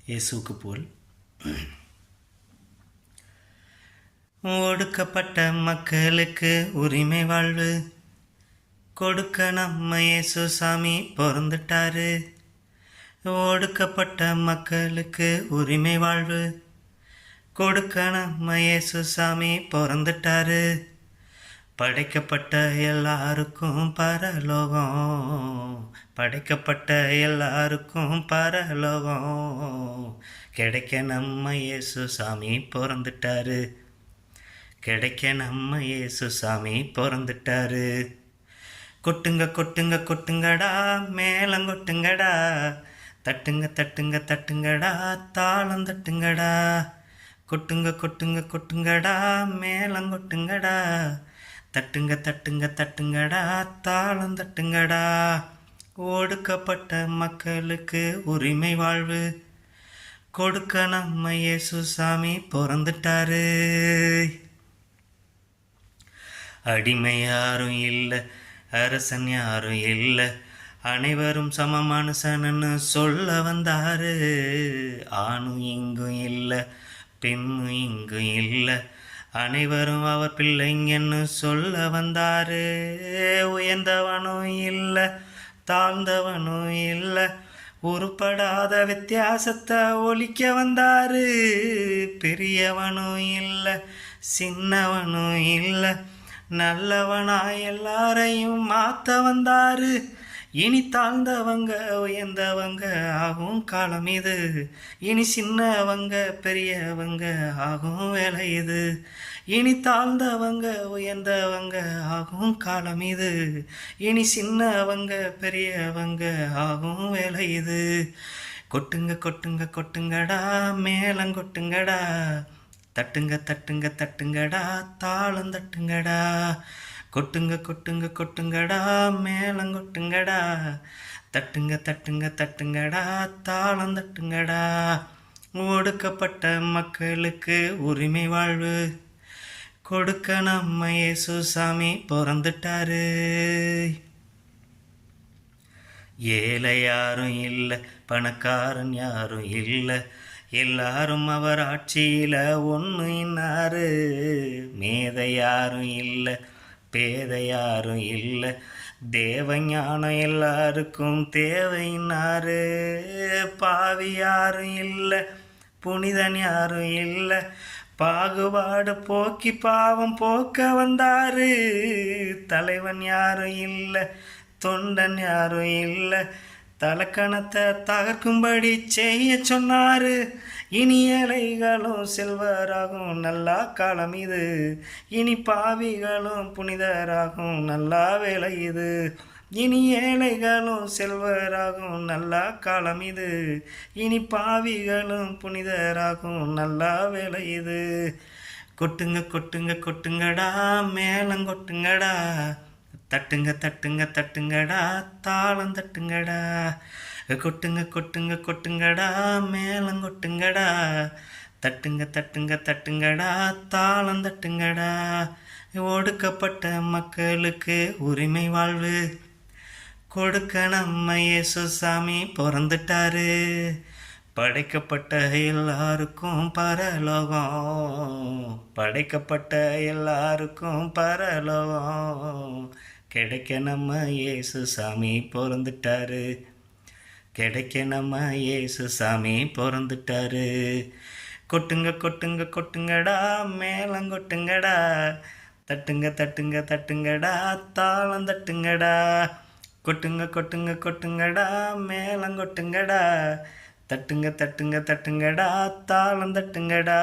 இயேசுவுக்கு புகழ். ஒடுக்கப்பட்ட மக்களுக்கு உரிமை வாழ்வு கொடுக்க நம்ம இயேசு சாமி பிறந்துட்டாரு. ஒடுக்கப்பட்ட மக்களுக்கு உரிமை வாழ்வு கொடுக்க நம்ம இயேசு சாமி பிறந்துட்டாரு. படைக்கப்பட்ட எல்லாருக்கும் பரலோகம், படைக்கப்பட்ட எல்லாருக்கும் பரலோகம் கிடைக்க நம்ம இயேசு சாமி பிறந்துட்டாரு. கிடைக்க நம்ம இயேசு சாமி பிறந்துட்டாரு. கொட்டுங்க கொட்டுங்க கொட்டுங்கடா, மேளம் கொட்டுங்கடா, தட்டுங்க தட்டுங்க தட்டுங்கடா, தாளம் தட்டுங்கடா. கொட்டுங்க கொட்டுங்க கொட்டுங்கடா, மேளம் கொட்டுங்கடா, தட்டுங்க தட்டுங்க தட்டுங்கடா, தாளம் தட்டுங்கடா. ஒடுக்கப்பட்ட மக்களுக்கு உரிமை வாழ்வு கொடுக்க நம்ம இயேசு சாமி பிறந்துட்டாரு. அடிமை யாரும் இல்லை, அரசன் யாரும் இல்லை, அனைவரும் சம மனுஷன்னு சொல்ல வந்தாரு. ஆணும் இங்கும் இல்லை, பெண்ணும் இங்கும் இல்லை, அனைவரும் அவர் பிள்ளைங்கன்னு சொல்ல வந்தாரு. உயர்ந்தவனும் இல்லை, தாழ்ந்தவனும் இல்லை, உருப்படாத வித்தியாசத்தை ஒழிக்க வந்தாரு. பெரியவனும் இல்லை, சின்னவனும் இல்லை, நல்லவனா எல்லாரையும் மாற்ற வந்தாரு. இனி தாழ்ந்தவங்க உயர்ந்தவங்க ஆகும் காலம் இது, இனி சின்னவங்க பெரியவங்க ஆகும் வேலை இது. இனி தாழ்ந்தவங்க உயர்ந்தவங்க ஆகும் காலம் இது, இனி சின்னவங்க பெரியவங்க ஆகும் வேலை இது. கொட்டுங்க கொட்டுங்க கொட்டுங்கடா, மேளம் கொட்டுங்கடா, தட்டுங்க தட்டுங்க தட்டுங்கடா, தாளம் தட்டுங்கடா. கொட்டுங்க கொட்டுங்க கொட்டுங்கடா, மேளம் கொட்டுங்கடா, தட்டுங்க தட்டுங்க தட்டுங்கடா, தாளம் தட்டுங்கடா. ஒடுக்கப்பட்ட மக்களுக்கு உரிமை வாழ்வு கொடுக்க நம்ம இயேசு சாமி பிறந்துட்டாரு. ஏழை யாரும் இல்லை, பணக்காரன் யாரும் இல்லை, எல்லாரும் அவர் ஆட்சியில் ஒன்று இன்னாரு. மேதை யாரும் இல்லை, பேதை யாரும் இல்லை, தேவஞானம் எல்லாருக்கும் தேவையினாரு. பாவி யாரும் இல்லை, புனிதன் யாரும் இல்லை, பாகுபாடு போக்கி பாவம் போக்க வந்தாரு. தலைவன் யாரும் இல்லை, தொண்டன் யாரும் இல்லை, தலக்கணத்தை தகர்க்கும்படி செய்ய சொன்னாரு. இனி ஏழைகளும் செல்வராகும் நல்லா காலம் இது, இனி பாவிகளும் புனிதராகும் நல்லா வேலை இது. இனி ஏழைகளும் செல்வராகும் நல்லா காலம் இது, இனி பாவிகளும் புனிதராகும் நல்லா வேலை இது. கொட்டுங்க கொட்டுங்க கொட்டுங்கடா, மேளம் கொட்டுங்கடா, தட்டுங்க தட்டுங்க தட்டுங்கடா, தாளம் தட்டுங்கடா. கொட்டுங்க கொட்டுங்க கொட்டுங்கடா, மேளம் கொட்டுங்கடா, தட்டுங்க தட்டுங்க தட்டுங்கடா, தாளம் தட்டுங்கடா. ஒடுக்கப்பட்ட மக்களுக்கு உரிமை வாழ்வு கொடுக்க நம்ம இயேசு சாமி பிறந்துட்டாரு. படைக்கப்பட்ட எல்லாருக்கும் பரலோகம், படைக்கப்பட்ட எல்லாருக்கும் பரலோகம் கிடைக்க நம்ம இயேசு சாமி பிறந்துட்டாரு. கிடைக்க நம்ம இயேசு சாமி பிறந்துட்டாரு. கொட்டுங்க கொட்டுங்க கொட்டுங்கடா, மேளம் கொட்டுங்கடா, தட்டுங்க தட்டுங்க தட்டுங்கடா, தாளம் தட்டுங்கடா. கொட்டுங்க கொட்டுங்க கொட்டுங்கடா, மேளம் கொட்டுங்கடா, தட்டுங்க தட்டுங்க தட்டுங்கடா, தாளம் தட்டுங்கடா.